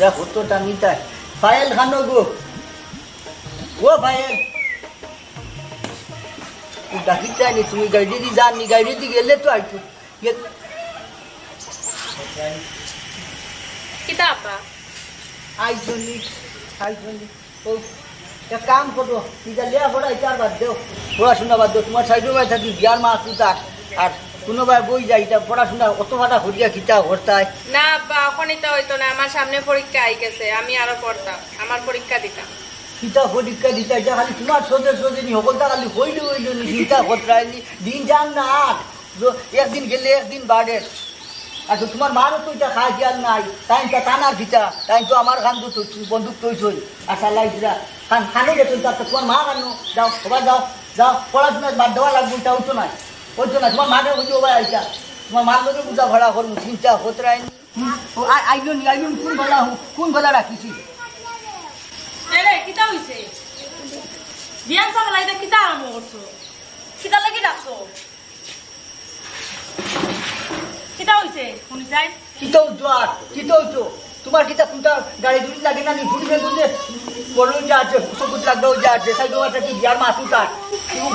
যা হতো তা নিতাই ফাইল খানো গো ও ফাইল ডাকিতে নি তুমি গাড়ি দি যাননি গাড়ি দি গেলে তো আইতো কিতাবা আইজনি ও এক কাম করো এটা লিয়া পড়া চার বাদ দেও পড়াশোনা বাদ দেও তোমার সাইডে ভাই থাকি বিয়ার মা আসুতা আর কোনোবার বই যাই এটা পড়াশোনা অত ভাটা হরিয়া কিতা হরতায় না আব্বা এখন এটা হইতো না আমার সামনে পরীক্ষা আই গেছে আমি আরো পড়তাম আমার পরীক্ষা দিতাম কিতা পরীক্ষা দিতা এটা খালি তোমার সোজে নি সকলটা খালি হইলো নি চিন্তা হরতায়নি দিন যান না আর একদিন গেলে একদিন বাড়ে আর তোমার মারও তো এটা খাই খেয়াল নাই তাই তো টানার কিতা তাই তো আমার খান তো বন্দুক তৈছই আশা লাইছিলা খানো গেছো তোমার মা খানো যাও সবাই যাও পড়াশোনা বাদ দেওয়া লাগবে এটা হইতো না তোমার মাকে হইতে ওবার আইতা তোমার মার লোকে পূজা ভাড়া করবো চিন্তা হতরায়নি আইলো কোন গলা রাখিছি এরে কিতা হইছে বিয়ান সকালে এটা কিতা আরম্ভ করছো কিতা লাগি রাখছো কিতা হইছে শুনি যাই কিতো তোমার কিতা কোনটা গাড়ি দুড়ি লাগে না নি ঘুরবে ঘুরলে বড় যা আছে সবুজ লাগবেও যা আছে সাইড ওটা কি বিয়ার মাসু তার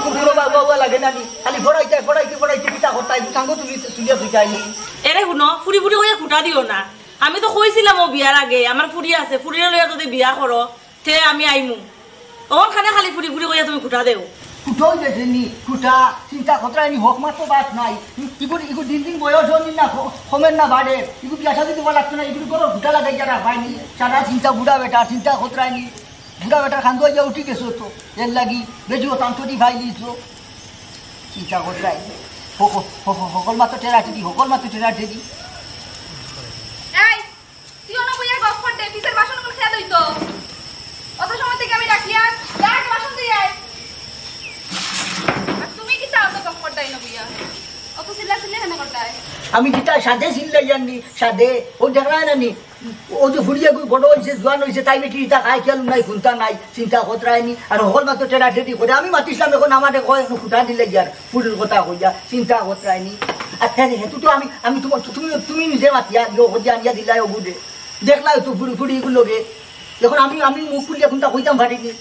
কুকুরো বাবা লাগে না নি খালি ফড়াইতে কিতা করতাই সাঙ্গ তুলিয়া বুঝাইনি এরে শুনো ফুরি হইয়া খুঁটা দিও না আমি তো কইছিলাম ও বিয়ার আগে আমার ফুরি আছে ফুরিরে লইয়া যদি বিয়া করো তে আমি আইমু তখন খানে খালি ফুরি হইয়া তুমি খুঁটা দেও কুঠাও দেখেনি কুঠা চিন্তা খতরায়নি হক মাত্র বাদ নাই ইগু দিন বয়স হনি না কমেন না বাড়ে ইগু বিয়া শাদি দেওয়া লাগতো না ইগুলো করো ভুটা লাগাই যারা পাইনি সারা চিন্তা বুড়া বেটা চিন্তা খতরায়নি বুড়া বেটার খান দিয়ে উঠি গেছো তো এর লাগি বেজুও তান্তটি ভাই দিয়েছো চিন্তা খতরায়নি সকল মাত্র টেরা ঠেকি এই তুই না বইয়া গপ করতে পিছের বাসনগুলো খেয়া দইতো অত সময় থেকে আমি রাখি আর যা বাসন দিয়ে আয় আর তুমি কি চাও তো গপ করতে না বইয়া অত সিল্লা কেন করতাই আমি যেটা সাদে চিল্লাই জানি সাদে ও দেখা না নি ও যে ফুরিয়া বড় হয়েছে জোয়ান হয়েছে তাই বেটি তা খাই খেয়াল নাই খুনতা নাই চিন্তা খতরায়নি আর সকল মাত্র টেরা ঠেটি করে আমি মাতিছিলাম এখন আমাদের কয় খুঁটা দিলে গিয়ার ফুলের কথা হইয়া চিন্তা খতরায়নি আচ্ছা হেতু তো আমি তোমার তুমি নিজে মাতিয়া হদিয়া আনিয়া দিলাই ও বুঝে দেখলাই তো ফুড়ি এগুলোকে এখন আমি মুখ খুলিয়া খুঁটা কইতাম পারিনি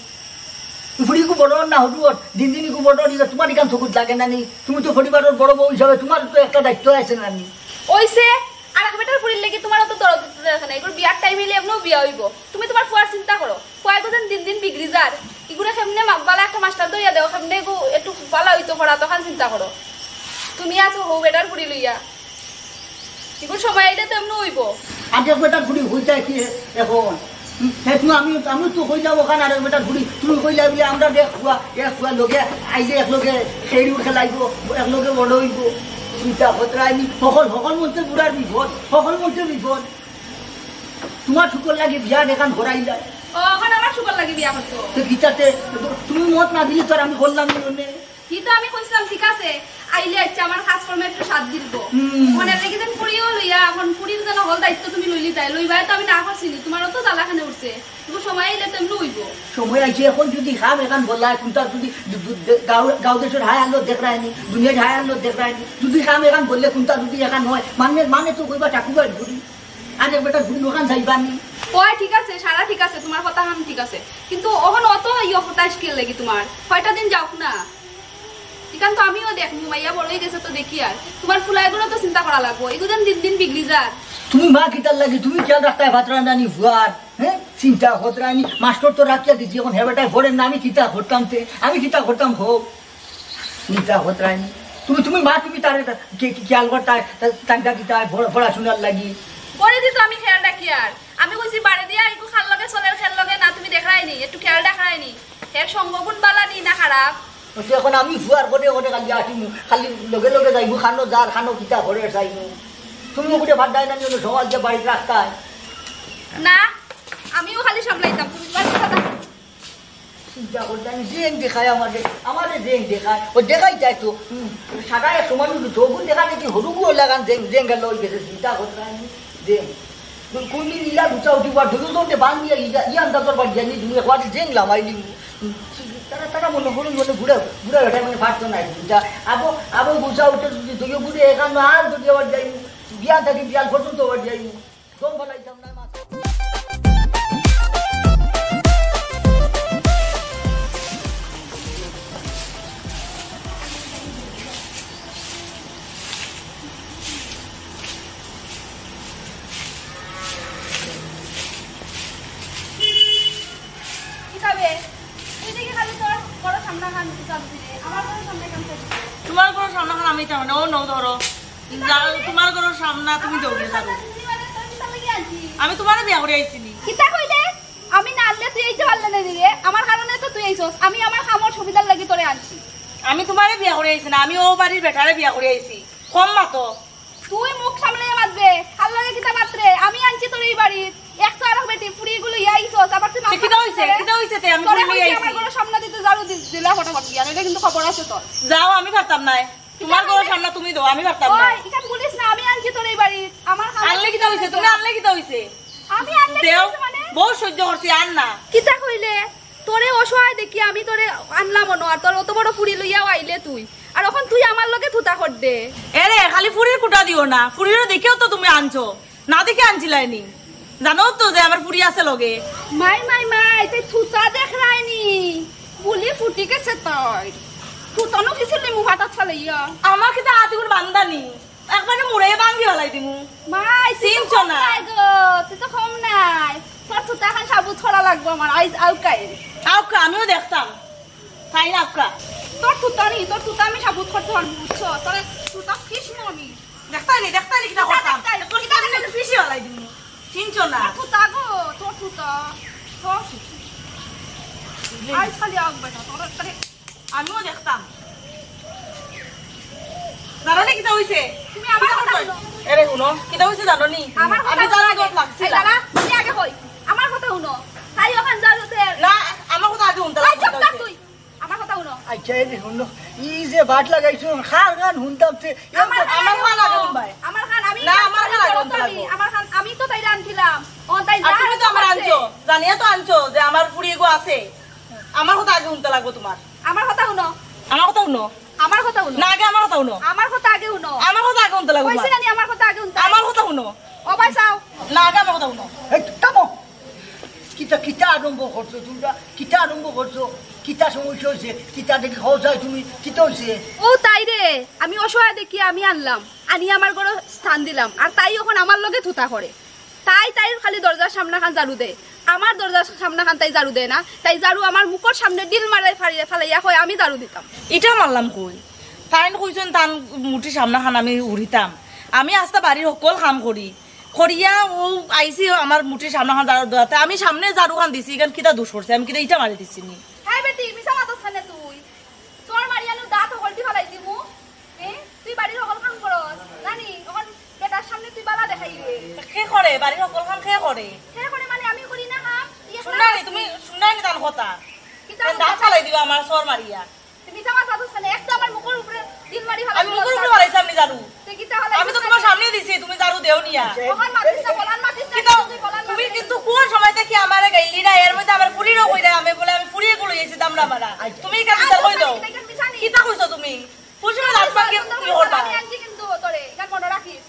ফুড়িকু বড় না হলু দিন ইকু বড় তোমার ইকান চকুত লাগে না নি তুমি তো পরিবারের বড় বউ হিসাবে তোমার তো একটা দায়িত্ব আছে না নি ওইছে আর এক বেটার ফুরির লাগি তোমার অত দরদ আছে না এগুলো বিয়ার টাইম এলে এমনও বিয়া হইব তুমি তোমার ফুয়ার চিন্তা করো ফুয়া গো দিন বিগড়ি যার এগুলো কেমনে মাগবালা একটা মাস্টার দইয়া দেও কেমনে গো একটু ভালো হইতো পড়া তখন চিন্তা করো তুমি আছো হো বেটার ফুরি লইয়া এগুলো সময় আইলে তো এমনও হইব আগে বেটার ফুড়ি হইতে কি এখন আমি তো কই যাবো ওখানে আর বেটার ঘুরি তুমি কই যাবি আমরা এক ফুয়া লোকে আইলে এক লোকে সেই খেলাইব এক লোকে বড় হইব চিন্তা খতরায়নি সকল মধ্যে বুড়ার বিপদ তোমার শুকর লাগে বিয়া দেখান ঘরাইলা ওখানে আমার শুকর লাগে বিয়া করতো গীতাতে তুমি মত না দিলে তো আর আমি বললাম না কিন্তু আমি কইছিলাম ঠিক আছে আইলে আচ্ছা আমার কাজ কর্মে একটু সাথ দিব মনে রেখে দেন পুরিও লইয়া এখন পুরির যেন হল দায়িত্ব তুমি লইলি তাই লইবাই তো আমি না করছিনি তোমারও তো জ্বালাখানে উঠছে তুমি সময় আইলে তো এমনি হইব সময় আইছে এখন যদি খাম এখন বললা কোনটা যদি গাঁও দেশের হাই আনলো দেখ রায়নি দুনিয়ার হাই আনলো দেখ রায়নি যদি খাম এখন বললে কোনটা যদি এখন হয় মানে তো কইবা টাকুবার ঘুরি আর এক বেটা ঘুরি ওখান যাইবানি কয় ঠিক আছে সারা ঠিক আছে তোমার কথা হাম ঠিক আছে কিন্তু ওখান অত হতাশ কে লাগি তোমার কয়টা দিন যাও না এখান তো আমিও দেখবো মাইয়া বলেই গেছে তো দেখি আর তোমার ফুলাইগুলো তো চিন্তা করা লাগবো এগুলো দিন বিগড়ি যার তুমি মা কিতার লাগি তুমি খেয়াল রাখতায় ভাত রান্নানি ভুয়ার হ্যাঁ চিন্তা খতরানি মাস্টার তো রাখিয়া দিচ্ছি এখন হেবেটায় ভরেন না আমি চিন্তা করতাম হোক চিন্তা খতরানি তুমি মা তুমি তার খেয়াল করতায় তাঙ্কা কিতায় পড়াশোনার লাগি করে দিত আমি খেয়াল রাখি আর আমি কইছি বাড়ি দিয়া একটু খাল লগে চলের খেল লগে না তুমি দেখাইনি একটু খেয়াল দেখাইনি এর সঙ্গগুণ বালানি না খারাপ এখন আমি ফুয়ার করে খালি আসিমু খালি লগে যাইবো খানো কিতা ঘরে যাইমু তুমি ওগুলো ভাত দেয় না সকাল যে বাড়িতে রাস্তায় না আমিও খালি সামলাইতাম তুমি চিন্তা করতে আমি জেং দেখায় আমাদের জেং দেখায় ও দেখাই যায় তো সাদা সমান তবু দেখা দেখি হরুগুলো লাগান জেং গেল ওই গেছে চিন্তা করতে আমি জেং কোনদিন ইলা গুছা উঠিব ধুলুতে বান দিয়ে ইয়ান দাদর বাড়ি জানি তুমি একবার জেং লামাইলি তারা মনে করুন ঘুরে বেটা মানে ফাটতো না আবো গুছা উঠে যদি ঘুরে এখানে আর যদি আবার যাই বিয়ান থাকি বিয়াল পর্যন্ত আবার যাই কম ফলাইতাম না সামনা খান যাচ্ছি আমার ঘরের সামনে কেন থাকছে তোমার ঘরের সামনা খান আমি যাবো না ও নৌ ধরো তোমার ঘরের সামনা তুমি দৌড়ে যাবো আমি তোমার বিয়া করে আইছিনি কিতা কইলে আমি না আনলে তুই এইতে পারলে না রে আমার কারণে তো তুই আইছস আমি আমার খামর সুবিধার লাগি তোরে আনছি আমি তোমারে বিয়া করে আইছি না আমি ও বাড়ির বেটারে বিয়া করে আইছি কম মাতো তুই মুখ সামলে মাতবে আল্লাহকে কিতা মাত্রে আমি আনছি তোর এই বাড়ি একশো আর বেটি ফুড়িগুলো আইছস আবার তুই কিতা হইছে তে আমি তোরে ফুড়ি কইছি আইছি আমার ঘরের সামনে দিতে যারু দিলা ফটাফট গিয়া এটা কিন্তু খবর আছে তোর যাও আমি পারতাম না তোমার ঘরের সামনে তুমি দাও আমি পারতাম না ওই ইকান বলিস না আমি আনছি তোর এই বাড়ি আমার আনলে কিতা হইছে তুমি আনলে কিতা হইছে আমি আনলে কি দেও হইছে মানে বহু সহ্য করছি আন না কিতা কইলে তোরে অসহায় দেখি আমি তোরে আনলাম না আর তোর অত বড় ফুড়ি লইয়াও আইলে তুই আর এখন তুই আমার লগে থুতা কর দে এরে খালি ফুড়ির কুটা দিও না ফুড়ির দেখেও তো তুমি আনছো না দেখে আনছিলাইনি জানো তো যে আমার ফুড়ি আছে লগে মাই মাই মাই তুই থুতা দেখ রাইনি বুলি ফুটি গেছে তোর থুতানো কিছু লিমু ফাটা ছালাইয়া আমার কিতা হাতিগুর বান্দানি একবারে মুড়ে ভাঙ্গি ফেলাই দিমু মাই চিনছো না? তুই তো কম নাই তোর থুতা খান সাবু ছড়া লাগবো আমার আইজ আউকাই আউকা আমিও দেখতাম তাই না আউকা তোর থুতা নি তোর থুতা আমি সাবুত করতে পারবো বুঝছো তোর থুতা কৃষ্ণ আমি দেখতাইনি কিতা করতাম দেখতাইনি, তোর কিতা আমি পিছি ফেলাই দিমু চিনছো না তোর থুতা গো তোর থুতা তোর আইজ খালি আউকবে না তোর একটা আমিও দেখতাম জানোনি কিতা হইছে তুমি আমার কথা শুনো এরে শুনো কিতা হইছে জানোনি আমার কথা আমি জানা গত লাগছি এই দাঁড়া তুমি আগে কই আমার কথা শুনো তাই ওখান যা যেতে না আমার কথা আগে শুনতে আই চুপ থাক তুই আমার কথা শুনো আচ্ছা এই শুনো ই যে বাট লাগাইছো খার গান শুনতাম আমার খান আগে শুনবাই। আমার খান আমি না, আমার খান আগে শুনতে আমি লাগবো। আমার খান আমি তো তাইরা আনছিলাম ও তাই আর যা তুমি তো আমার আনছো জানিয়ে তো আনছো যে আমার ফুড়ি এগো আছে আমার কথা আগে শুনতে লাগবো তোমার আমার কথা শুনো আমার কথা শুনো আমার কথা শুনো না আগে আমার কথা শুনো আমার কথা আগে শুনো আমার কথা আগে শুনতে লাগবো কইছি তোমার। না আমার কথা আগে শুনতে আমার কথা শুনো ও ভাই চাও না আগে আমার কথা শুনো এই থামো কিতা কিতা আরম্ভ করছো তোমরা কিতা আরম্ভ করছো কিতা সমস্যা হয়েছে কিতা দেখে খাওয়া যায় তুমি কিতা হয়েছে ও তাই রে আমি অসহায় দেখি আমি আনলাম আনি আমার ঘরে স্থান দিলাম আর তাই এখন আমার লগে থুতা করে তাই খালি দরজার সামনা খান ঝাড়ু দেয় আমার দরজার সামনা খান তাই ঝাড়ু দেয় না তাই ঝাড়ু আমার মুখের সামনে ডিল মারাই ফালাইয়া হয় আমি ঝাড়ু দিতাম এটা মারলাম কই তাই কইছেন তান মুঠির সামনা খান আমি উড়িতাম আমি আস্তা বাড়ির সকল কাম করি করিয়া ও আইসি আমার মুঠির সামনা খান ঝাড়ু দেওয়াতে আমি সামনে ঝাড়ু খান দিছি এখান কিতা দোষ করছে আমি কিতা ইটা মারি দিছি নি হ্যাঁ বেটি মিছা মাতস খানে তুই তোর মারিয়ানো দাঁত হলটি ফালাই দিমু তুই বাড়ির সকল কাম করস জানি এখন বেটার সামনে তুই বালা দেখাইবে কে করে বাড়ির সকল কাম কে করে হ্যাঁ করে মানে আমি করি না কাম শুনানি তুমি শুনানি তার কথা দাঁত ফালাই দিবা আমার সর মারিয়া তুমি মিছা মাতস খানে একটা আমার মুখের উপরে ডিল মারি ফালাই আমি মুখের উপরে মারাইছি আমি ঝাড়ু তুই কিতা ফালাই আমি তো তোমার সামনে দিছি তুমি ঝাড়ু দেও নিয়া ওখান মাতিস না বলান মাতিস না কিন্তু তুই বলান তুমি কিন্তু কোন সময় থেকে আমার গাইলি না এর মধ্যে আমার ফুরিরও কইরা আমি বলে আমি ফুরিয়ে গুলো এসে দামরা মারা তুমি কেন বিচার কই দাও কিতা কইছো তুমি পুরুষের দাঁত ভাঙিয়ে কি করবা আমি আনছি কিন্তু তোরে এখান মনে রাখিস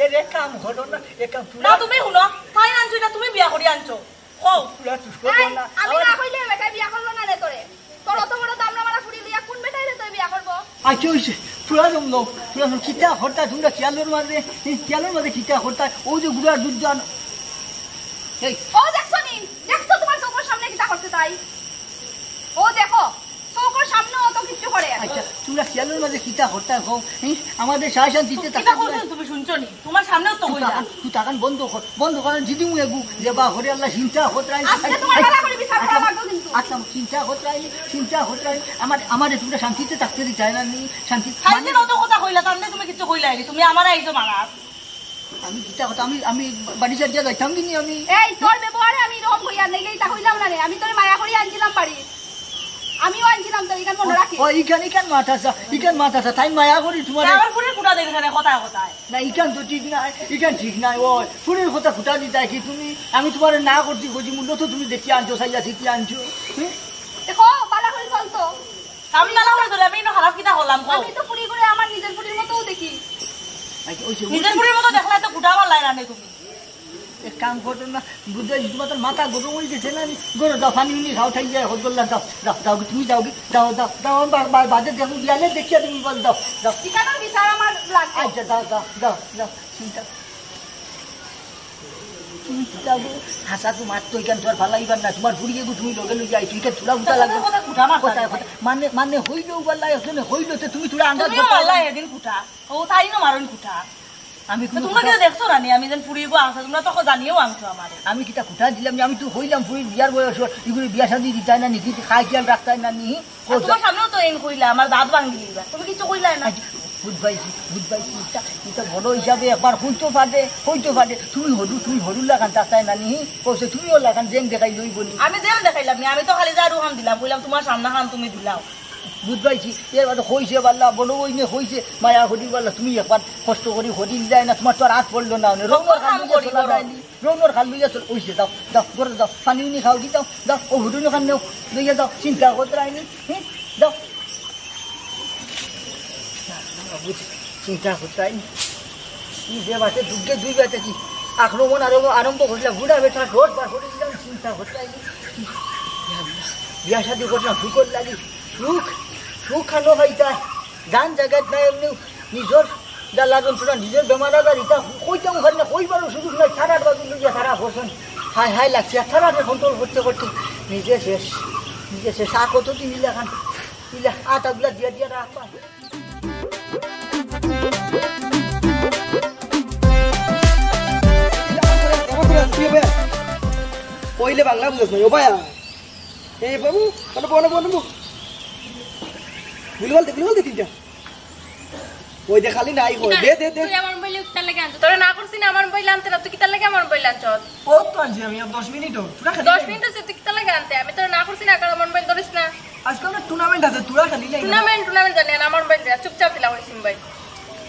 এর এক কাম হলো না এক কাম না তুমি শুনো তাই আনছো না তুমি বিয়া করি আনছো কও তুলা তুষ এই, করবো না আমি না কইলে বেটা বিয়া করলো না রে তোরে তোর অত বড় দামরা মারা ফুড়ি লিয়া কোন বেটাই রে তুই বিয়া করবো আচ্ছা হয়েছে তুলা জমলো কিতা হরতা তোমরা খেয়ালের মাঝে কিতা হরতা ও যে গুড়ার দুধ জান এই ও দেখছো নি দেখছো তোমার চোখের সামনে কিটা করছে তাই ও দেখো চোখের সামনে অত কিছু করে আচ্ছা তোমরা খেয়ালের মাঝে কিতা হরতা হোক আমাদের সাহা শান্তিতে কিতা কইছো তুমি শুনছো নি তোমার সামনেও তো কইলা তুই টাকান বন্ধ করেন যদি মুই এগু যে বা হরে আল্লাহ চিন্তা হতরাই আজকে তোমার বেলা করে বিচার করা লাগবে কিন্তু আচ্ছা চিন্তা হতরাই আমার তোমরা শান্তিতে থাকতে দি চাই না নি শান্তি খাইতে অত কথা কইলা তান্নে তুমি কিছু কইলা নি তুমি আমার আইছো মারা আমি কিতা কথা আমি বাড়ি সাজিয়া যাইতাম কিনি আমি এই তোর ব্যবহারে আমি এরকম কইয়া নেই তা কইলাম না রে আমি তোর মায়া করি আনছিলাম বাড়ি আমিও আনছিলাম তোর এখান মনে রাখিস ও ইকান মাথাসা তাই মায়া করি তোমার আমার ফুরির কুটা দেন এখানে কথা কথায় না ইকান তো ঠিক নাই ও ফুলের কথা ফুটা দিতে কি তুমি আমি তোমার না করছি খুঁজি মূল্য তো তুমি দেখি আনছো সাইয়া ঠিকই আনছো দেখো বালা করে চলতো আমি নালা করে ধরে আমি খারাপ কিতা হলাম কও আমি তো পুরি করে আমার নিজের পুরির মতোও দেখি নিজের ফুরির মতো দেখলে তো কুটা আমার লাই রানে তুমি এক কাম করতো না বুঝতে তোমার মাথা গরম হয়ে গেছে না গরু দাও পানি উনি খাও খাই যায় হদল্লা দাও তুমি যাও দাও বাদে দেখো বিয়ালে দেখিয়া তুমি বল দাও ঠিকানার বিচার আমার লাগবে আচ্ছা দাও চিন্তা তুমি কিতাবো হাসা তো মারতো এখান তোর ভালো লাগবার না তোমার বুড়িয়ে তুমি লগে লগে আইছো এখানে চুলা বুটা লাগবে কুটা মার মানে মানে হইলেও বললা এখানে হইলো তো তুমি চুলা আন্দাজ তুমিও মারলা এদিন কুটা ও তাই না মারুন কুটা আমি তোমরা কি দেখছো রানি আমি যেন ফুড়িব আনছো তোমরা তো জানিয়েও আনছো আমারে আমি কিটা কুটা দিলাম যে আমি তো হইলাম ফুড়ির বিয়ার বয়স এগুলো বিয়া শাদি দিতাই না নীতি খাই খেয়াল রাখতাই না নি তোমার সামনেও তো এন কইলা আমার দাঁত ভাঙি দিবা তুমি কিছু কইলা না বুঝবাইছি এটা বড় হিসাবে একবার হইতে পারে তুমি হরু লাগান তাই না নি কইছে তুমিও লাগান যেন দেখাই লই বলি আমি যেন দেখাইলাম আমি তো খালি জারু খান দিলাম কইলাম তোমার সামনে খান তুমি দিলাও বুঝবাইছি এবার হইছে বাল্লা বড় ওইনে হইছে মায়া হরি বললা তুমি একবার কষ্ট করি হরি যায় না তোমার তো আর হাত পড়লো না রৌনর খাল লইয়া চল ওইছে দাও দাও করে দাও পানি উনি খাও দি দাও ও হুটুনি খান নেও লইয়া দাও চিন্তা করতে রাইনি দাও চিন্তা করতে রাইনি কি যে বাসে দুর্গে দুই বাসে কি আক্রমণ আরম্ভ করছিলাম বুড়া বেটা রোড বার করে দিলাম চিন্তা করতে রাইনি বিয়া শাদি করছিলাম সুখর লাগি সুখ খানো খাইতা জান জায়গাত নাই এমনি নিজের জ্বালা যন্ত্রণা নিজের বেমার আজার ইটা কইতাম ঘর না কইবারও সুযোগ নাই সারার বাজু লইয়া সারা করছেন হাই লাগছে সারাকে কন্ট্রোল করতে নিজে শেষ আ কত দিন ইলাখান ইলা আটাগুলা দিয়া রাখবা পहिले বাংলা বুঝছ না ও ভাইয়া এই বাবু বনো গুলগল দে তিনটা ওই যে খালি নাই কই দে তুই আমার মোবাইল উঠতে লাগে আনছ তোরা না করছিস না আমার মোবাইল আনতে না তুই কিতা লাগে আমার মোবাইল আনছ ও তো আনছি আমি 10 মিনিট তোরা খালি 10 মিনিট আছে তুই কিতা লাগে আনতে আমি তোরা না করছিস না কারণ আমার মোবাইল ধরিস না আজকাল না টুর্নামেন্ট আছে তোরা খালি লাগে টুর্নামেন্ট জানি না আমার মোবাইল চুপচাপ দিলা হইছিস মোবাইল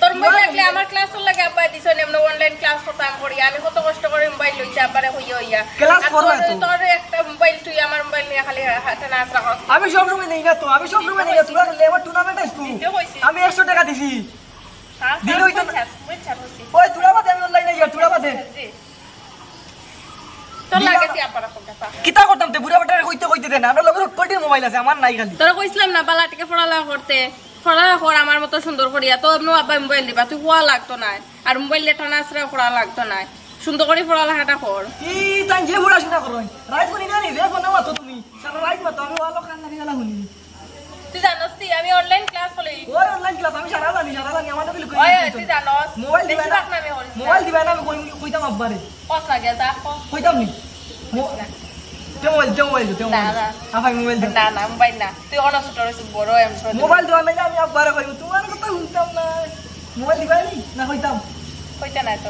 তোর মোবাইল লাগলে আমার ক্লাস লাগে আব্বা দিছো না আমরা অনলাইন ক্লাস করতাম করি আমি কত কষ্ট করে মোবাইল লইছি আব্বারে হইয়া ক্লাস করবা তো তোর একটা মোবাইল তুই আমার মোবাইল নিয়ে খালি হাতে না রাখ আমি সব সময় নেই না তো তোরা লেবার টুর্নামেন্ট আইছ আমি 100 টাকা দিছি দিন হইতো ওই তোরা বাদে আমি অনলাইনে ইয়া তোরা বাদে তোর লাগে তুই আব্বারে ফোন করতা কিতা করতাম তে বুড়া বেটারে কইতে দেন আমরা লগের কোটি মোবাইল আছে আমার নাই খালি তোরা কইছিলাম না বালাটিকে পড়ালেখা করতে আমার মতো সুন্দর করিয়া তো আব্বা মোবাইল দিবা তুই হওয়া লাগতো না আর মোবাইল টানা আসরা পড়া লাগতো না সুন্দর করে পড়ালেখাটা কর কি তাই যে পড়াশোনা করো রাইট করি না নি রে ফোন তো তুমি সারা রাইট মত আমি ভালো কান লাগি গেলা হুনি তুই জানোস আমি অনলাইন ক্লাস করি ওই অনলাইন ক্লাস আমি সারা জানি আমাদের বিল কই ওই তুই জানোস মোবাইল দিবা না আমি হরিস মোবাইল দিবা না আমি কইতাম আব্বারে কত লাগে তা কইতাম নি মোবাইল আফাই মোবাইল দে না মোবাইল না তুই অন ছোট রইছ বড় এম ছোট মোবাইল দিবা না আমি আব্বারে কইব তোমার কথা শুনতাম না মোবাইল দিবা না কইতাম কইতা না তো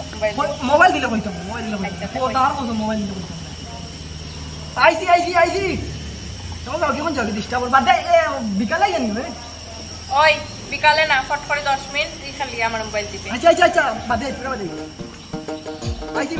মোবাইল দিলে কইতাম ও তার কথা মোবাইল দিলে কইতাম আইসি তোমার লগে মন জগে ডিস্টার্ব বাদ দে বিকালে জানি ওই বিকালে না ফট করে 10 মিনিট তুই খালি আমার মোবাইল দিবি আচ্ছা বাদ দে পুরো বাদ দে আইসি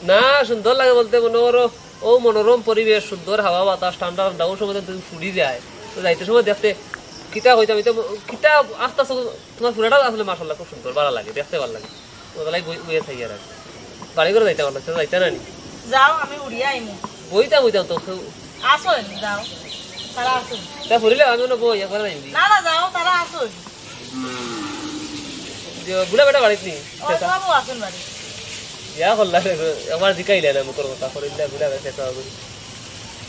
না সুন্দর লাগে বলতে মনে করো ও মনোরম পরিবেশ সুন্দর হাওয়া বাতাস ঠান্ডা ঠান্ডা ওই সময় তুমি ফুড়ি যায় তো যাইতে সময় দেখতে কিতা হইতাম কিতা আস্তে আস্তে তোমার পুরাটা আসলে মাসাল্লাহ খুব সুন্দর ভালো লাগে দেখতে ভালো লাগে ওগুলাই বইয়ে থাকি আর বাড়ি করে যাইতে ভালো লাগছে যাইতে না নি যাও আমি উড়িয়া আইমু বইতাম তো আসো যাও তারা আসো তা ফুরিলে আমি মনে বই একবার যাইবি না যাও তারা আসো বুড়া বেটা বাড়িত নি ওই বাবু আসুন বাড়ি ইয়া করলা আমার জিকাইলে না মুখর কথা করিলে বুড়া বেটা চেষ্টা করি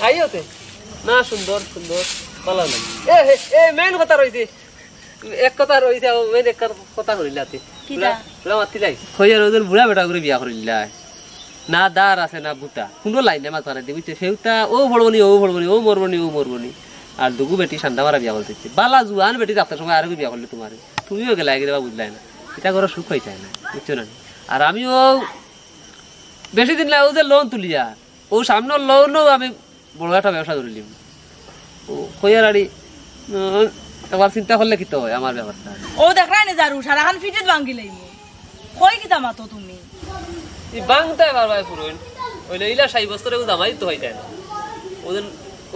আইওতে না সুন্দর ভালো লাগে এ মেন কথা রইছে এক কথা রইছে মেন এক কথা করিলাতে বুড়া মাতি লাই কইয়ার ওদের বুড়া বেটা করে বিয়া করিলা না দার আছে না বুটা কোন লাইন না মাথারে দিবিতে সেউতা ও ভড়বনি ও মরবনি আর দুগু বেটি ঠান্ডা মারা বিয়া করতেছে বালা জুয়ান বেটি ডাক্তার সঙ্গে আর বিয়া করলে তোমারে তুমিও গেলা গেলে বুঝলাই না এটা করে সুখ হইতে না বুঝছো না আর আমিও বেশি দিন লাগে ও যে লোন তুলিয়া ও সামনে লোনও আমি বড় একটা ব্যবসা ধরিলিম ও কইয়ার আড়ি একবার চিন্তা করলে কি তো হয় আমার ব্যাপারটা ও দেখাই না জারু সারাখান ফিটিত ভাঙ্গি লাইব কই কিতা মাতো তুমি এই বাংটাই বারবার পুরোন ওইলে ইলা 6 বছরে ও জামাই তো হইতা না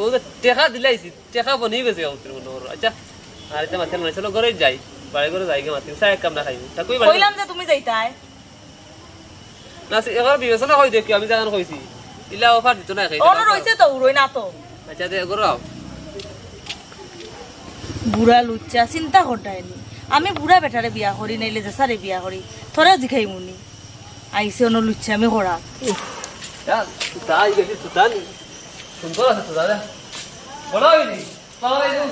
ওদের টাকা দিলাইছি টাকা বনি গেছে আমাদের মনে হলো আচ্ছা আর এটা মাথা না চলো ঘরে যাই বাড়ি করে যাই গে মাথা সাহেব কাম না খাইবো তা কই কইলাম যে তুমি যাইতাই না এবার বিবেচনা হই দেখি আমি জাগান কইছি ইলা অফার দিত না খাই ওর রইছে তো রই না তো আচ্ছা দে গরাও বুড়া লুচ্চা চিন্তা করতাইনি আমি বুড়া বেটারে বিয়া করি নাইলে যে সারে বিয়া করি তোরা জিখাই মুনি আইছে অন লুচ্চা আমি করা যা তাই গেছি সুতানি সুন্দর আছে তো দাদা বড় হইনি পাওয়া যাইলো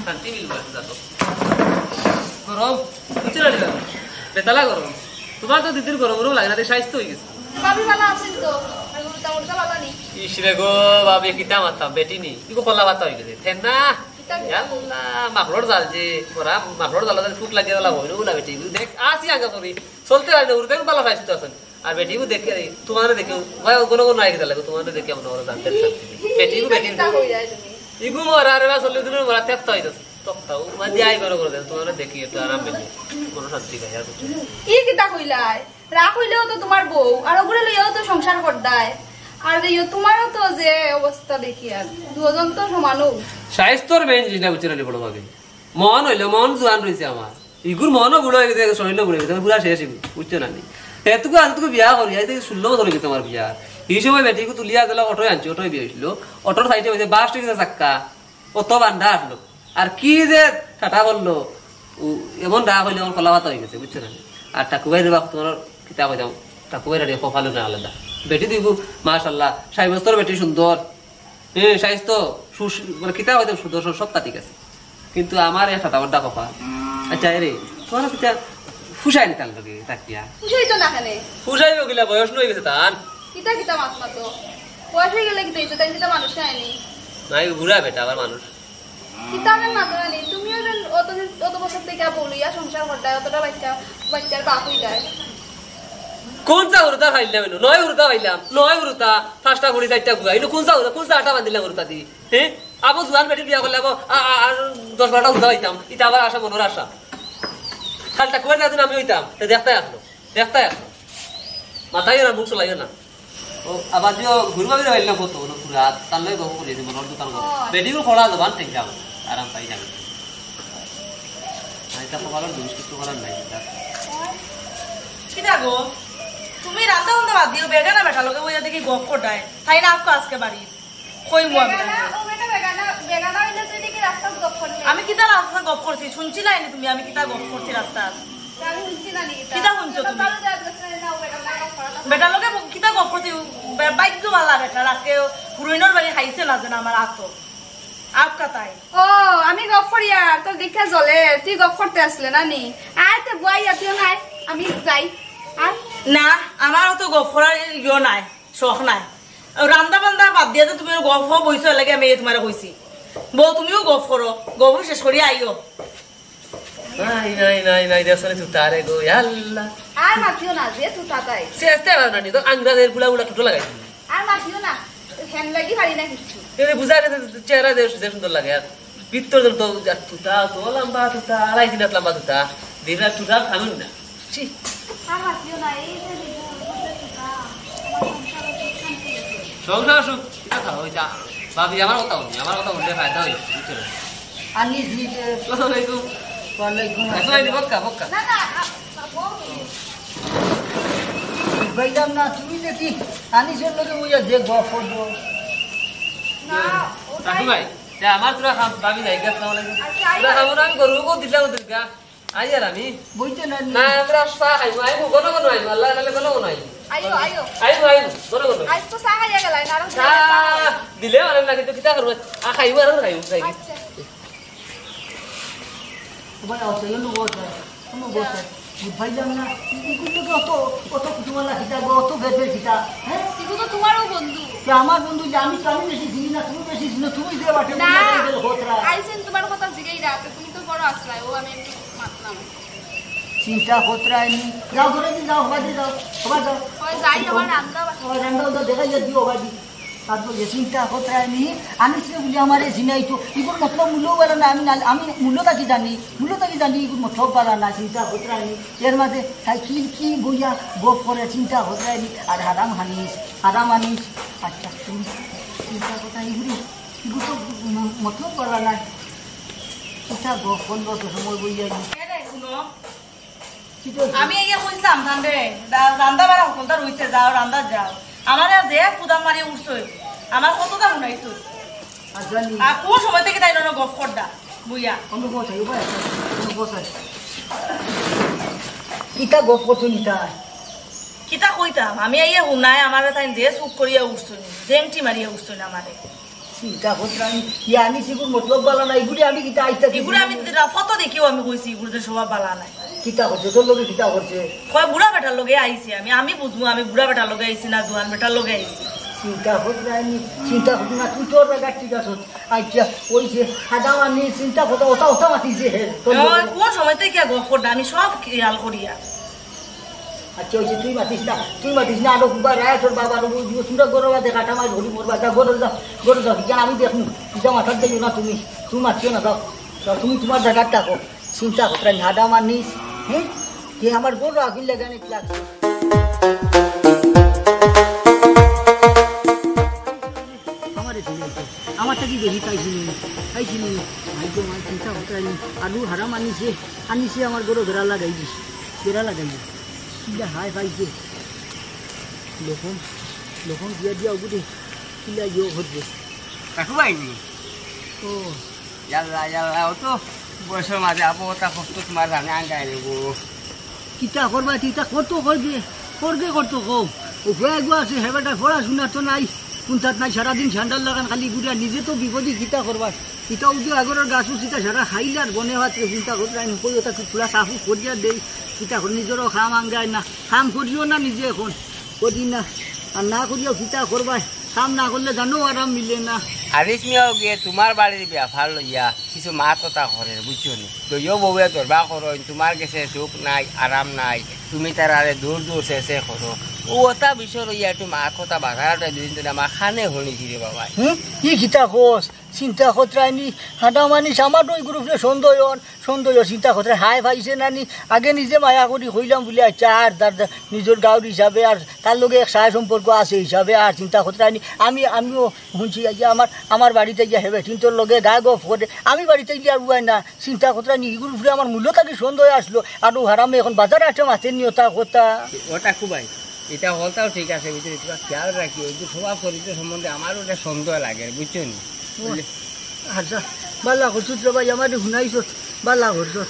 শান্তি মিলবে তো গরম বুঝছো না বেতালা গরম তোমার তো দিদির গরম লাগে না স্বাস্থ্য হয়ে গেছে ভাবি ভালো আছেন তো আর উল্টা উল্টা বাবা নি ইসরে গো বাবা কিতা মাথা বেটি নি ইগো কলা বাতা হই গেছে থেনা আল্লাহ মাখলর জাল যে ওরা মাখলর জাল ফুক লাগিয়ে গেলা হইলো না বেটি দেখ আসি আগে করি চলতে আর উড়তে ভালো স্বাস্থ্য আছেন আর বেটিও দেখে তোমাদের দেখে ভাই কোনো কোনো নাই গেলে তোমাদের দেখে আমরা ওরা জানতে বেটিও বেটি হই যায় তুমি ইগু মরা রে চলে দিন মরা তেত হই যাচ্ছে তক্তাও মানে আই বড় করে দেন তোমাদের দেখি একটু আরাম মিলে কোনো শান্তি গায় আর কিছু ই কিতা কইলাই রাখ হইলেও তো তোমার বউ আর ওগুলো লইয়াও তো সংসার করদায় আর ইয়ে তোমারও তো যে অবস্থা দেখি আর দুজন তো সমানও স্বাস্থ্যর মেইন জিনিসটা বুঝতে নালি বড় ভাবে মন হইলো মন জোয়ান রয়েছে আমার ইগুর মনও বুড়ো হয়ে গেছে শরীরও বুড়ো হয়ে গেছে পুরা শেষ বুঝছো না নি এতটুকু আজটুকু বিয়া করি আজ 16 বছর গেছে আমার বিয়া এই সময় বেটিকে তুলিয়া দিল অটোয় আনছি অটোয় বিয়ে হইছিল অটোর সাইডে হয়েছে বাস টিকে চাক্কা অত বান্ধা আসলো আর কি যে ঠাটা করলো এমন রাগ হইলে আমার কলা ভাত হয়ে গেছে বুঝছো না আর ঠাকুবাই দেবা তোমার কিতা কই যাও ঠাকুবাই রাড়ি কপালো না আলাদা বেটি দিব মাশাআল্লাহ 6 বছর বেটি সুন্দর স্বাস্থ্য মানে কিতা হয়তো সুদর্শন সব ঠিক আছে কিন্তু আমার একটা টাওয়ারটা কপা আচ্ছা রে তোমার কিতা ফুসাই নিতাল লাগে তাকিয়া খুশি তো না খানে ফুসাই গিলা বয়স নই গেছে তার কিতা কিতা মাত মাতো বয়স হয়ে গেলে কিতা হইছে তাই কিতা মানুষ আইনি নাই বুড়া বেটা আবার মানুষ কিতা না মাতো আইনি তুমিও যেন অত বছর থেকে বলিয়া সংসার করদায় অতটা বাচ্চার বাপ হই যায় কোন চা উরতা খাইলাম নয় উরতা খাইলাম নয় উরতা পাঁচটা ঘুরি চারটা ঘুরা ইনো কোন চা উরতা কোন চা আটা বান্ধিলাম উরতা দি হ্যাঁ আবো জুয়ান বেটি বিয়া করলে আবো আর 10-12টা উরতা হইতাম এটা আবার আশা মনের আশা খালটা কই না দিন আমি হইতাম দেখতে আসলো মাথায় না মুখ চলাইও না ও আবার যে ঘুরবা বের হইলাম কত পুরা তার লই গপ করে দিব মনের দোকান বেটি কো খোলা জবান ঠিক যাও আরাম পাই যাবে আইতা সকালের দুই কিছু করার নাই কিতা গো তুমি রান্না বান্না বাদ দিও বেগানা বেটা লগে বইয়া দেখি গপ কোটায় তাই না আপকো আজকে বাড়ি কই মু আমি বেগানা হইলে তুই দেখি রাস্তা গপ করলি আমি কিতা রাস্তা গপ করছি শুনছিলাই না তুমি আমি কিতা গপ করছি রাস্তা আমি শুনছি না নিকিতা কিতা শুনছো তুমি বেটা লগে কিতা গপ করছি বাইক ওয়ালা বেটা আজকে পুরইনোর বাড়ি খাইছে না যেন আমার আতো আপকা তাই ও আমি গপ করি আর তোর দেখা জ্বলে তুই গপ করতে আসলে না নি আয় তো বই তুই নাই আমি যাই আর না আমারও তো গপ করার ইয়ে নাই শখ নাই রান্দা বান্দা বাদ দিয়ে যে তুমি গপ বইছো লাগে আমি তোমার কইছি বউ তুমিও গপ করো গপ শেষ করি আইও নাই দেশনে তুতারে গো আল্লাহ আর মাতিও না যে তুই তাতাই চেষ্টা কর না নি তো আংরাজের পুলা টুটো লাগাই আর মাতিও না হ্যান লাগি পারি না কিছু এরে বুঝা গেছে চেহারা যে সুন্দর লাগে আর ভিতর তো তুতা তো লম্বা তুতা আড়াই দিন লম্বা তুতা দিনা তুতা খামুন না ছি আর মাতিও না এই যে সংসার সুখ এটা খাও এটা ভাবি আমার কথা বলতে ফায়দা হইছে বুঝছো আনি দিতে আসসালামু আলাইকুম ওয়ালাইকুম আসসালামু বক্কা না না বাইদাম না তুমি দেখি আনিসের লগে বইয়া যে গপ করবো না কাকু ভাই আমার তোরা ভাবি যাই আসসালামু আলাইকুম তোরা খাবো না আমি করবো কো দিলাম ওদেরকে আই আর আমি বইতে না না আমরা চা খাইবো আইবো কোনো আইবো আল্লাহ নালে কোনো আইবো আইও আইবো কোনো আজ তো সাহা গেল না আর চা দিলে মানে না কিন্তু কিতা করবো খাইবো আর খাইবো আচ্ছা তোমার আছে এলো বসে কোনো বসে বাইদাম না কিন্তু অত তোমার কিতা অত বের কিতা হ্যাঁ কিন্তু তো তোমারও বন্ধু আমার বন্ধু যে আমি বেশি দিই না তুমি বেশি ছিল তুমি যে বাটে না খতরা আইছেন তোমার কথা জিগাই রাতে তুমি তো বড় আসলাই ও আমি একটু মাতলাম চিন্তা খতরা নি যাও ঘরে দি যাও বাদি যাও সবাই যাও ওই যাই আমার রান্না সবাই রান্না দেখা যায় দিও বাদি তারপর যে চিন্তা খতরা নি আনিছে বলে আমার জিনাই তো ইগুর মতলব মূল্য বলা না আমি মূল্যটা কি জানি ইগুর মতলব বলা না চিন্তা খতরা নি এর মাঝে তাই কি বইয়া গপ করে চিন্তা খতরা নি আর হারাম আনিস আচ্ছা তুমি চিন্তা কথা ইগুর তো মতলব বলা না চিন্তা গপ করলো তো সময় বইয়া আমি এই কইলাম ধান্দে রান্দা বাড়া কোনটা রইছে যাও রান্দা যাও আমার আর যে কুদাম মারি উঠছে আমার কতটা শুনাইছো আর কোন সময় থেকে তাই না গপ করডা বুইয়া কিতা গপ করছো নিতা কিতা কইতাম আমি এই শুনাই আমার তাই যে চুপ করিয়া উঠছো জেংটি মারিয়া উঠছো আমারে চিন্তা করতাম ইয়ানি সিগুর মতলব বালা নাই এগুলি আমি কিতা আইতা এগুলো আমি ফটো দেখিও আমি কইছি এগুলো সবার বালা নাই কিতা করছে তোর লোকে কিতা করছে কয় বুড়া বেটার লগে আইছি আমি বুঝবো আমি বুড়া বেটার লগে আইছি না জোয়ান বেটার লগে আইছি চিন্তা করতাম চিন্তা করতে না তুই তোর জায়গা ঠিক আছে আচ্ছা ওই যে সাদা মানি চিন্তা করতে ওটা মাতিছে কোন সময় থেকে গপ করডা আমি সব খেয়াল করিয়া আচ্ছা ওই যে তুই মাতিস না আরো কুবা রায় তোর বাবার সুন্দর গরবা দেখা টামাই ঘড়ি মরবা যা গরু যাও কেন আমি দেখুন যা মাথার দেখি না তুমি মাতিও না যাও তুমি তোমার জায়গার থাকো চিন্তা করতে সাদা মানিস হ্যাঁ যে আমার গরু আগুন লাগানে লাগছে আমারটা কি দেখি খাইছিলি চিন্তা করতে আলু হারাম আনিছে আমার গরু ঘেরা লাগাই কিলা হাই পাইছে লখন দিয়া দিয়া উঠে কিলা ইয়ে ঘটবে কাকু পাইনি ও ইয়াল্লা ও তো বয়সের মাঝে আবো তা কষ্ট তোমার জানে আঙ্গাই নেব কিতা করবা কিতা কত করবে কম উপায় গো আছে হেবাটা পড়াশোনা তো নাই কোনটাত নাই সারাদিন ঠান্ডার লাগান খালি ঘুরিয়া নিজে তো বিপদী কিতা করবা কিতা উঠে আগরের গাছও চিতা সারা খাইলার বনে হাতে চিন্তা করতে কই ওটা খোলা সাফু করিয়া দেই কিতা করে নিজেরও খাম আঙ্গায় না খাম করিও না নিজে এখন করি না আর না করিও কিতা করবাই কাম না করলে জানো আরাম মিলে না হারিস মিয়াও গিয়ে তোমার বাড়ির ব্যাপার লইয়া কিছু মাত কথা করে বুঝছো নি দইও বউয়ে দরবা করো তোমার কাছে সুখ নাই আরাম নাই তুমি তার আরে দূর শেষে করো ও ওটা বিষয় লইয়া একটু মাত কথা বাজারটা দুদিন ধরে আমার খানে হনিছি রে বাবা কি কিতা কোস চিন্তা কতরাইনি হাঁটা মানিস আমার ওই গ্রুপে সৌন্দর্য চিন্তা কতরা হাই ভাইছে নানি আগে নিজে মায়া করি হইলাম বলে আচ্ছা আর তার নিজের গাঁর হিসাবে আর তার লগে এক সায় সম্পর্ক আছে হিসাবে আর চিন্তা কতরাইনি আমিও শুনছি যে আমার বাড়িতে গিয়ে হেবে কিন্তু লগে গায়ে গপ করে আমি বাড়িতে গিয়ে আর উপায় না চিন্তা কতরাইনি এগুলো উপরে আমার মূল্য থাকি সন্দেহ আসলো আর হারামে এখন বাজারে আসে মাছের নি ওটা কথা ওটা খুবাই এটা হলটাও ঠিক আছে বুঝলি তোমার খেয়াল রাখি ওই যে স্বভাব চরিত্র সম্বন্ধে আমারও ওটা সন্দেহ লাগে বুঝছো নি আচ্ছা বাল্লা করছো তো ভাই আমার শুনাইছ বাল্লা করছো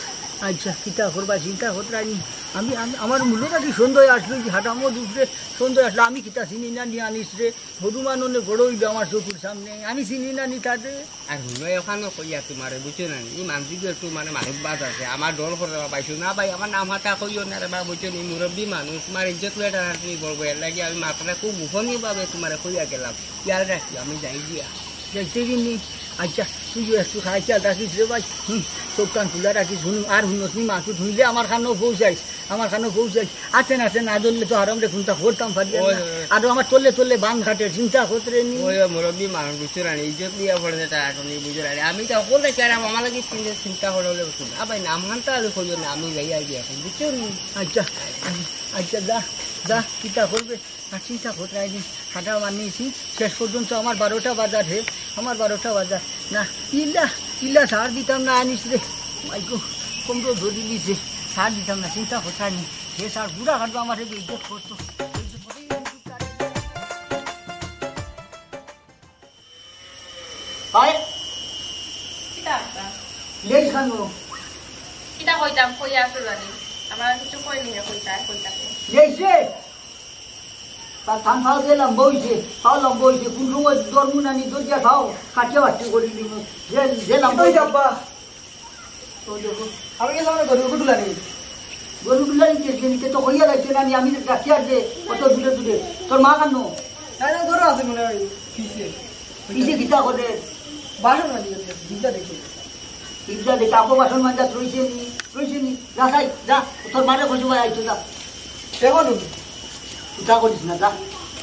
আচ্ছা কিতা করবা চিন্তা কতরাইনি আমি আমার মূল্যটা কি সন্দেহ আসলো যে হাঁটামো দুপুরে সন্দেহ আসলো আমি কিতা চিনি না নিয়ে আনিস রে হনুমাননে বড় হইল আমার চকুর সামনে আমি চিনি না নি তাতে আর হুলো ওখানেও কইয়া তোমার বুঝছো না ই মানসিক একটু মানে মানুষ বাদ আছে আমার ডর করে পাইছো না ভাই আমার নাম হাতা কইও না রে বা বুঝছো নি মুরব্বী মানুষ তোমার ইজ্জত লয়ে টানাটানি করবো এর লাগে আমি মাথাটা খুব গোপনীয়ভাবে তোমার কইয়া গেলাম ইয়ার রাখি আমি যাই দিয়া যাইতে কিনি আচ্ছা তুইও একটু খাই চাল রাখিস রে ভাই চোখ কান খোলা রাখিস শুনুন আর শুনোস নি মাছু ধুইলে আমার খানেও পৌঁছাইস আছে না ধরলে তো আরাম রে খুনটা করতাম পারি আর আমার তলে বান ঘাটে চিন্তা করতে নি ওই মুরব্বী মানুষ বুঝছো না ইজ্জত দিয়া পড়ে যেটা এখন বুঝো না আমি তো বলতে চাই আমার লাগে চিন্তা করে হলে বুঝছো না ভাই নাম হানটা আর কইও না আমি যাই আর এখন বুঝছো নি আচ্ছা যা চিন্তা করবে আর চিন্তা করতে আইনি হাঁটা মানিয়েছি শেষ পর্যন্ত আমার 12টা বাজার না ইল্লা সার দিতাম না আনিস রে মাইকো কমরো ধরি দিছে সার দিতাম না চিন্তা করতে আইনি সে সার বুড়া হাঁটবো আমার ইজ্জত করতো কিটা কইতাম কইয়া আসো জানি আমার কিছু কইনি তার ধান খাও দিয়ে লম্বা হয়েছে কোন সময় দরমু নানি দরজা খাও কাটিয়া বাটি করে দিব যে লম্বা যাবা তো দেখো আমি গেলাম না গরু গুলা নেই গরুগুলা নিতে তো হইয়া লাগছে নানি আমি রাখি আর যে কত দূরে তোর মা কান্ন তাই না গরু আছে মনে হয় পিছে ইসে গীতা করে বাসন মাঝে দিদা দেখি ইজা দেখে আপো বাসন মাজা রইছে নি যা যাই যা তোর মারে কইছো ভাই আইছো যা এখন চিন্তা করিস না যা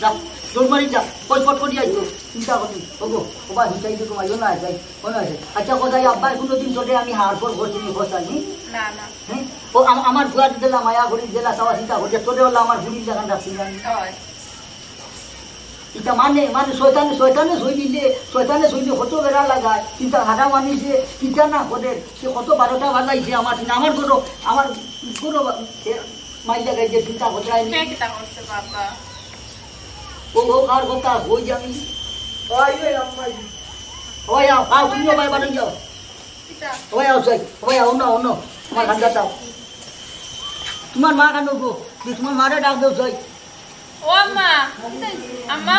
যা দৌড় মারি যা পট করি আইছো চিন্তা করিস ওগো ও ভাই হিসাই তো তোমার না যাই কোন আছে আচ্ছা কোথায় আব্বা কোনোদিন চলে আমি হাড় পর করছি বসাইনি না না হ্যাঁ ও আমার দুয়ার দিলা মায়া ঘড়ি দিলা সাওয়া চিন্তা করছে তোরে হলো আমার ঘড়ি জায়গা রাখছি আমি হয় এটা মানে শয়তানে শৈলে কত বেড়া লাগায় চিন্তা হাঁটা মানিছে চিন্তা না করে সে কত 12টা বাজাইছে আমার কোনো মাই লাগাই যে চিন্তা করতে কে কিতা করছে বাবা ও কার কথা হই যাবি ওই আম্মাই ওই আও তুমিও ভাই বাড়ি যাও কিতা ওই আও সাই ওই আও না আমার গান্ডা দাও তোমার মা কানো গো তোমার মারে ডাক দাও সাই ও আম্মা আম্মা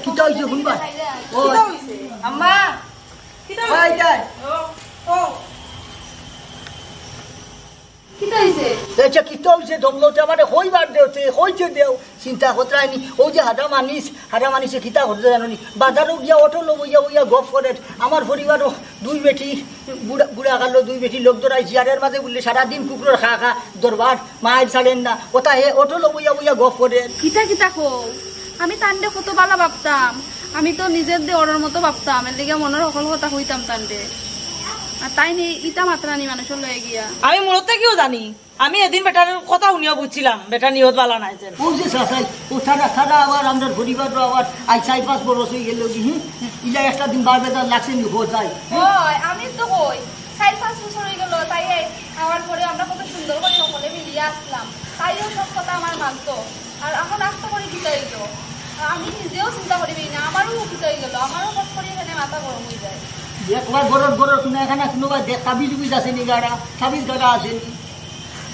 কিটা হইছে শুনবা ও আম্মা কিতা ওই যাই ও কিতা হইছে আচ্ছা কিটা হইছে ধমলতে আমারে হইবার দেওতে হইছে দেও চিন্তা করতে ও যে হাডা মানিসে কিতা করতে জানি বাজারও গিয়া অটো লইয়া গপ করে আমার পরিবারও দুই বেটি বুড়া কালো দুই বেটি লোক ধরাই জিয়ারের মাঝে বললে সারাদিন কুকুরের খা দরবার মায়ের ছাড়েন না ওটা হে অটো লইয়া গপ করে কিতা কিতা কো আমি তান্ডে কত বালা ভাবতাম আমি তো নিজের দিয়ে ওর মতো ভাবতাম এর লিগে মনের সকল কথা হইতাম তান্ডে আর তাই নি ইটা মাত্রানি মানুষের লয়ে গিয়া আমি মূলত কিও জানি আমি এদিন বেটার কথা শুনিয়া বুঝছিলাম বেটা নিয়ত বালা নাই যে ও যে সাসাই ও সারা আবার আমরা পরিবারও আবার আই 4-5 বছর হয়ে গেল ইলা একটা দিন বার বেজার লাগছে নি হো যায় ওই আমি তো কই 4-5 বছর হয়ে গেল তাই আমার পরে আমরা কত সুন্দর করে সকলে মিলিয়ে আসলাম তাইও সব কথা আমার মানতো আর এখন আস্তে করে কিতা হইলো আমি নিজেও চিন্তা করি না আমারও কিতা হয়ে গেল আমারও সব করে এখানে মাথা গরম হয়ে যায় একবার বড় শুনে এখানে শুনবা দেখ তাবিজ আছে নি গাড়া তাবিজ গাড়া আছে নি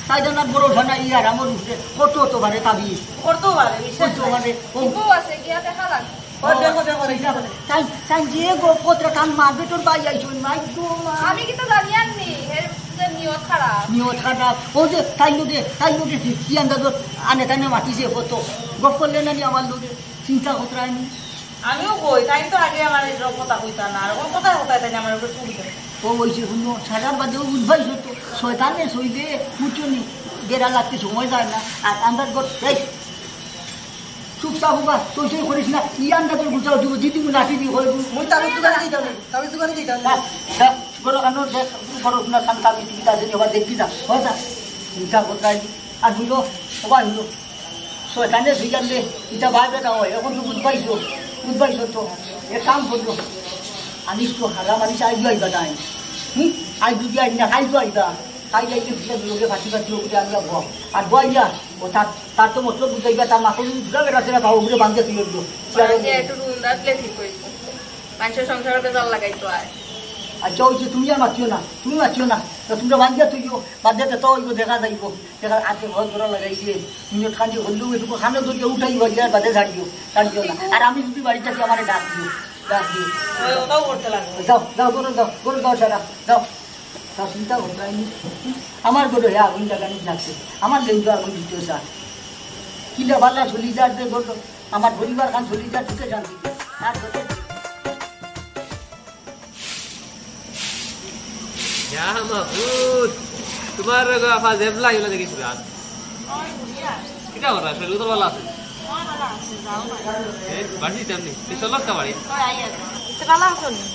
তাই জন্য বড় ঠান্ডা ইয়ার আমার উঠে কত পারে তাবিজ করতেও পারে বিশ্বাস কত পারে ও বউ আছে গিয়া দেখা লাগবে ও দেখো তাই যে গো পত্র কান মারবে তোর বাই আইছো নাই গো আমি কি তো জানি আননি এর যে নিয়ত খারাপ নিয়ত খারাপ ও যে তাই লোকে কি আন্দাজ আনে তাই মাতিছে কত গপ করলে না আমার লোকে চিন্তা করতে আইনি আমিও কই তাই তো আগে আমার এরকম কথা কইতা না আর কথা তাই আমার উপরে চুলবে ও বলছে শুনো সারার বাদে উদ্ভাই হতো শয়তানে শৈবে মুচুনি বেড়া লাগতে সময় যায় না আর আন্দাজ কর এই চুপচাপ হবা তুই সেই করিস না ই আন্দাজ করে গুছাও দিব জিতি লাঠি দিয়ে হয়ে মুই তাবিজ দোকানে দিতাম তাবিজ দোকানে দিতাম বড় কানো দেখ বড় শুনা কান কামি চিন্তা আছে এবার দেখবি না হয়তা চিন্তা করতে আর হইলো সবাই হইলো শয়তানে শুই জানলে এটা ভাই বেটা হয় এখন তো বুঝবাইছো তো এ কাম করলো আনিস তো হারাম আনিস আইজ আইবা নাই আই যদি আই না খাই তো আইবা খাই যাইলে লোকে ফাঁসি লোকে আইয়া ভোগ আর বইয়া ও তার তো মতলব বুঝাইবা তার মাকে যদি ঘুরা বেড়া সেটা ভাবো ঘুরে বান্ধে তুই উঠলো একটু রুম রাখলে ঠিক হইছে মানুষের সংসারে বেজাল লাগাইতো আর আচ্ছা ওই যে তুমি আর মাতিও না তো তোমরা বান্ধিয়া তুইও বান্ধিয়াতে তো ওইগো দেখা যাইব দেখা আজকে ঘর ধরা লাগাইছে মিনিট খান্দি হলেও এটুকু খানো ধরিয়ে উঠাইব ইয়ার বাদে ছাড়িও না আর আমি যদি বাড়ি থাকি আমার ডাক দিও ওটাও করতে লাগবে যাও গরু দাও সারা যাও চিন্তা করতে আমার গরু হ্যাঁ আগুন লাগানি লাগছে আমার লেন্টু আগুন দিতে স্যার কিলা বাল্লা চলি যার যে গরু আমার পরিবার খান চলি যার ঢুকে যান আর Ya Mahmud, তোমার আপা জেবলা ইলা দেখিস রাত কিটা করা শরীর তো ভালো আছে এ বাড়ি তেমনি চলো কা বাড়ি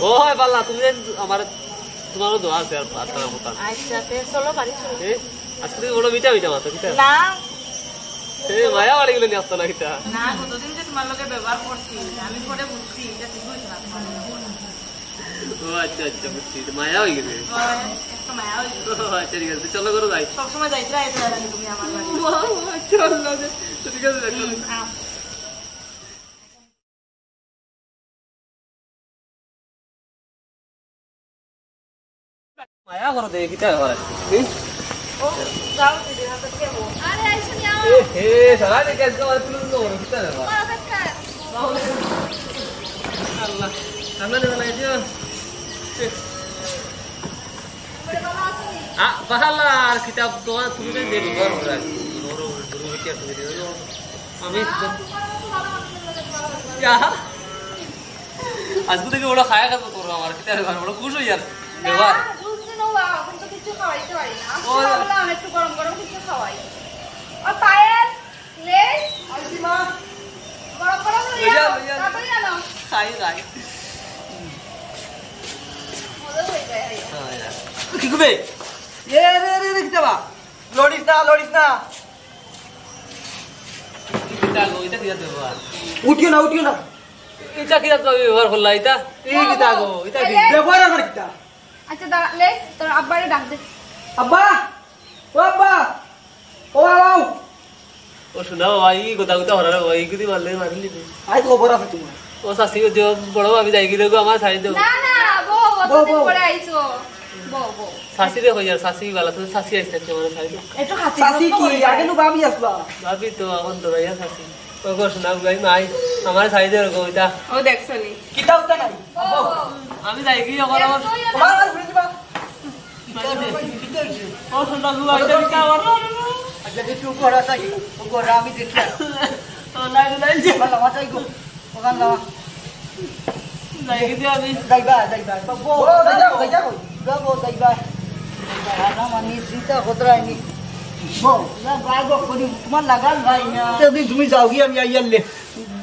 ও হয় ভালো তুমি আমার তোমারও দোয়া আছে আর আপনার কথা আচ্ছা চলো বাড়ি এ আজকে বড় মিঠা মাথা কিটা না এ মায়া বাড়ি গেলে নিয়ে আসতো না কিটা না কতদিন যে তোমার লগে ব্যবহার করছি আমি পরে বুঝছি এটা ঠিক হইছে না ও আচ্ছা বুঝছি মায়া হয়ে গেছে একটা মায়া হইছে আচ্ছা ঠিক আছে চলো করো যাই সবসময় যাইতে রাখি তুমি আমার বাড়ি চলো ঠিক আছে মায়া করো দেখি কিটা হয় ও যাও দিদি হাতে কে হো আরে আইছো নি এ হে সারা দেখে আজকে আমার তুলো তো ওর কিটা দেবা আমার অপেক্ষা আল্লাহ সামনে লাগাইছো বাহালা আর কিতাব তোমার তুমি দেবো বড় বড় কিতাব তুমি দেবো আমি আজকে থেকে ওরা খায়া খাবো করো আমার কিতা বড় খুশ হই আর ব্যবহার বুঝতে নবা কিন্তু কিছু খাওয়াইতে পারি না ও। ভাবলাম একটু গরম গরম কিছু খাওয়াই আর পায়েল লে আইসিমা গরম গরম লইয়া, লইয়া লইয়া। তাড়াতাড়ি আনো খাই খাই মজা হয়ে যায় কি করবে এ রে রে রে কিতা বা লড়িস না কিতা গো এটা কিতা দেবা উঠিও না এটা কিতা তো ব্যবহার করলা এটা এই কিতা গো এটা কি ব্যবহার আমার কিতা আচ্ছা দাঁড়া লে তোর আব্বারে ডাক দে আব্বা ও আব্বা ও আও ও শোনা ভাই কথা কথা হরার ভাই কিদি মারলে মারলি আই খবর আছে তোমার ও শাসি দিও বড় ভাবি যাই কি দেখো আমার শাড়ি দেবো না না বো অতদিন পরে আইছো বো শাসি দেখো যার শাসি বালা তো শাসি আসছে আমার শাড়ি একটু খাচ্ছি সাসি কি আগে নো ভাবি আসবা ভাবি তো এখন দরাইয়া শাসি ও গো শোনা ভাই মাই আমার শাড়ি দেবো গো এটা ও দেখছো নি কিতা উঠা নাই বো আমি যাই কি এখন আমার তোমার আর ঘুরে যাবা ও শোনা গো এটা কি আমার আচ্ছা দেখি উপর আছে উপর আমি দেখি ও নাই নাই যে ভালো মাথায় গো ওখান যাওয়া যাই কি আমি যাইবা বো ও যাও যাবো যাইবা রানা মানি চিন্তা কতরাইনি বো না গায় গো করি তোমার লাগাল ভাই না তুমি যাও কি আমি আইয়ালে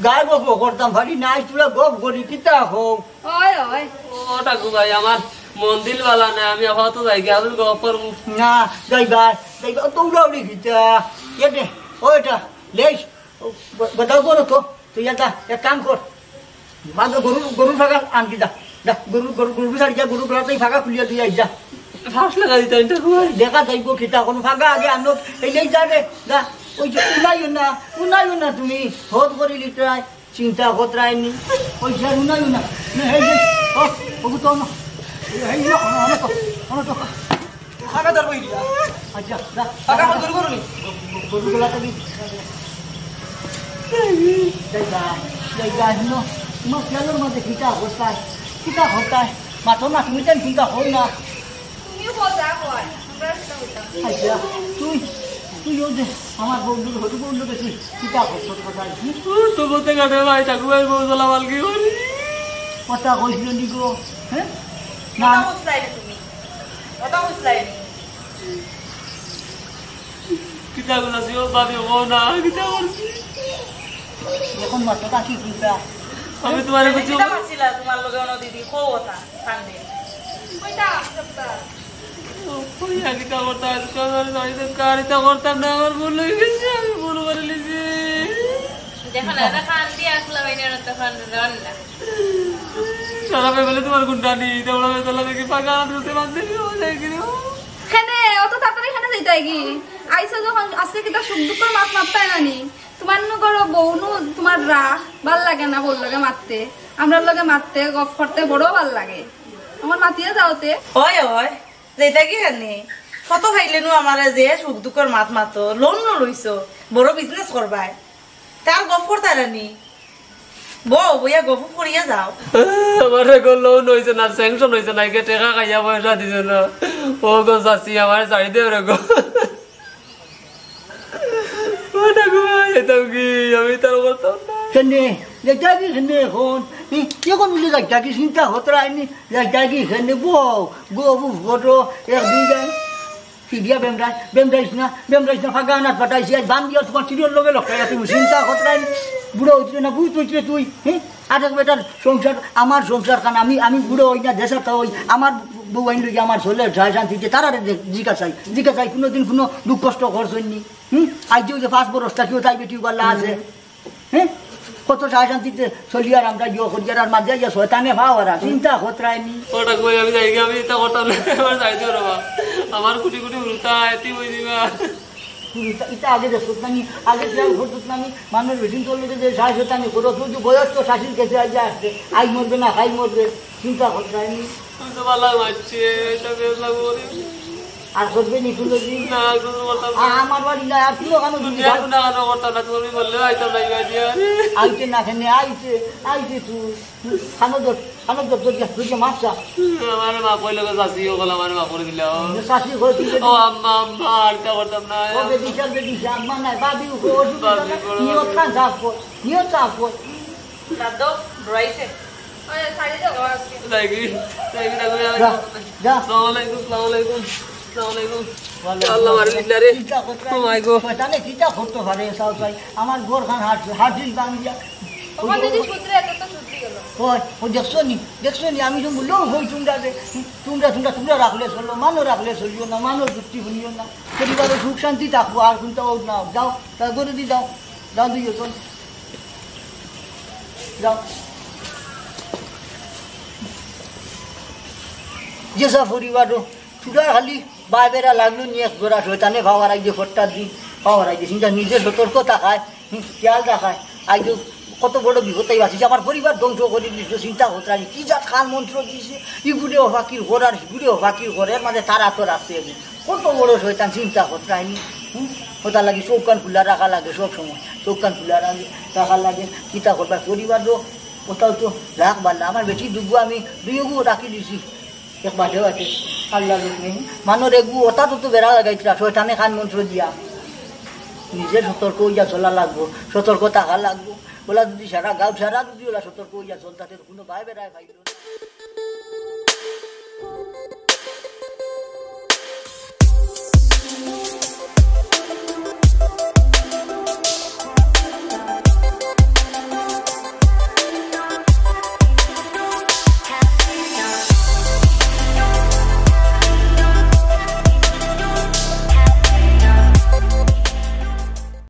গায় গো করতাম ভারি নাই তোরা গপ করি কিতা হো ওই ওই ও টাকু ভাই আমার মন্দির বালা না আমি আপাতত যাই কি আমি গপ করব না যাইবা দৌড়াউড়ি কিতা এতে ওইটা লেস বদাও করো তো তুই এটা এক কাম কর মাঝে গরু ফাঁকা আনকি যা গরু ছাড়ি যা গরু গলাতেই ফাঁকা খুলিয়া দিয়ে আই যা ফাঁস লাগা দিতে এটা দেখা যাইব কিতা কোনো ফাঁকা আগে আনো এই নেই যা রে যা ওই যে উনাইও না তুমি হত করি লিটাই চিন্তা কতরাইনি ওই যে উনাইও না হেই ও ওগু তো না হেই না অন তো ফাঁকা ধরবো ইয়া আচ্ছা যা ফাঁকা আমার গরু গরু নি গরু গলাতে দি যাইবা হিনো তোমার খেয়ালের মধ্যে কিতা হতায় মাথো না তুমি তেন চিন্তা হও না তুমিও বলতা কয় আমরা সেটা হইতাম আচ্ছা তুই ও যে আমার বন্ধু হতে বন্ধু দেখি কিতা হতো কোথায় তো বলতে কাটে ভাই টাকু ভাই বউ চলা মালকি করি কথা কইছিল নি গো হ্যাঁ না কথা বুঝলাই তুমি কথা বুঝলাই কিতা গুলাছি ও ভাবি ও না কিতা করছি এখন মাত্রটা কি চিন্তা আমি তোমার কিছু কিতা মারছিলা তোমার লগে অন দিদি কো কথা কান্দে কইতা সপ্তা কইয়া কিতা করতে আজকে যাইতে কারিতা করতাম না আমার ভুল হয়ে গেছে আমি ভুল করে লিছি যখন এটা কান্দি আসলা বাইনে তখন রান না সারা বেলা তোমার গুন্ডা নি তোমরা বেলা দেখি পাকা দিতে বাঁধতে ও যাই কি খানে অত তাড়াতাড়ি খানে যাইতাই কি আইসা যখন আজকে কিটা সুখ দুঃখের মাত মারতাই নানি তোমার নু করো বউনু তোমার রাগ ভাল লাগে না বল লাগে মারতে আমরা লগে মারতে গপ করতে বড় ভাল লাগে আমার মাতিয়ে যাওতে হয় যেটা কি জানি কত খাইলে নু আমারে যে সুখ দুঃখের মাত মাতো লোন লইছো বড় বিজনেস করবাই তার গপ করতে রানি বউ বইয়া গপ করিয়া যাও আমার লোন হয়েছে না স্যাংশন হয়েছে না কে টাকা খাইয়া পয়সা দিছে না ও গো চাষি আমার চাই দেব রে গো আমি তার করতাম না সেনে যেটা কি সেনে এখন এখন বুঝে যাইটা কি চিন্তা হতরাইনি যাইটা কি সেনে বউ গো ফটো এক দুই যায় সিরিয়া বেমরাইছ না ফাঁকা আনার পাঠাইছি আজ বান দিয়া তোমার সিরিয়ার লগে লক্ষাই তুমি চিন্তা কতরাই বুড়ো হইছিলে না বুঝতে হইছিলে তুই হ্যাঁ আর এক বেটার সংসার আমার সংসার কারণ আমি বুড়ো হই না দেশাটা হই আমার বউ আইন লইয়া আমার ছেলে যায় শান্তিতে তারা জিকা চাই কোনোদিন কোনো দুঃখ কষ্ট করছনি আজও যে 5 বরসটা কেউ তাই বেটি গল্লা আছে হ্যাঁ কত চাই শান্তিতে চলিয়ার আমরা ইয়ে করিয়ার আর মাঝে ইয়া শয়তানে ভাও আর চিন্তা কতরাইনি ওটা কই আমি যাই আমি এটা করতাম না আমার যাই দেব রে আমার কুটি কুটি উল্টা এতি বই দিবা এটা আগে দেখত নামি আগে প্ল্যান করত নামি মানুষ মিটিং করলে যে সাহস শতানি করো তুই বয়স তো শাসির কেসে আজ আসছে আই মরবে না খাই মরবে চিন্তা কতরাইনি আমি তো ভালো মারছে এটা বেশ লাগবো আর করবে নি তুলো দিন না কিছু করতাম আমার বাড়ি না আর তুলো কেন দিবি না না না করতাম না তুমি বললে আইতাম না ইয়া আইতে না কেন আইতে তুই খানো তোর মাপসা আমার মা কইলে গো চাষি ও গলা আমার মা করে দিল শাসি করে তুই ও আম্মা আম্মা আর কা করতাম না ও বেদিশা আম্মা নাই বাবি নিয়ত খান চাপ কর দাদো ডরাইছে ওই শাড়ি দাও লাগি লাগি যা যা আসসালামু আলাইকুম আসসালামু আলাইকুম আসসালামু আলাইকুম আল্লাহ মারি দিলা রে ও মাই গো তাহলে কিটা করতে পারে সাউ ভাই আমার ঘর খান হাজিল বাঙ্গিয়া তোমার যদি সূত্রে এত তো সূত্রি গেল ওই ও দেখছো নি আমি তো বললো হই তোমরা রাখলে চললো মানো রাখলে চলিও না মানো যুক্তি শুনিও না পরিবারে সুখ শান্তি থাকবো আর কিন্তু না যাও তার করে দি যাও যাও দুই এখন যাও যেসব পরিবারও চূড়া খালি বাইবেরা লাগলো নিয়ে গোড়া শয়তানে ভাবার আগে ফট্টা দি পাওয়ার আগে চিন্তা নিজে সতর্ক থাকায় খেয়াল রাখায় আগে কত বড় বিপদাই বাঁচিছে আমার পরিবার ধ্বংস করে দিচ্ছে চিন্তা হতে রাখি কি যা খান মন্ত্র দিছে ইগুড়ে অফাকির ঘর আর হিগুড়ে অফাকির ঘরের মাঝে তারা তো রাখছে কত বড় শয়তান চিন্তা হতে রাখি ওটা লাগে চোখ কান খোলা রাখা লাগে সব সময় চোখ কান খোলা রাখা লাগে চিন্তা করবার পরিবারও কোথাও তো রাখবার না আমার বেশি ডুবো আমি দুইগু রাখি দিছি এক বাটে বাটে আল্লাহ নেই মানুষ এগু ওটা তো বেড়া লাগাইছিলা শয়তানে খান মন্ত্র দিয়া নিজে সতর্ক হইয়া চলা লাগবো সতর্ক থাকা লাগবো ওলা যদি সারা গাঁও সারা যদি ওলা সতর্ক হইয়া চলতাতে কোনো ভাই বেড়ায় ভাই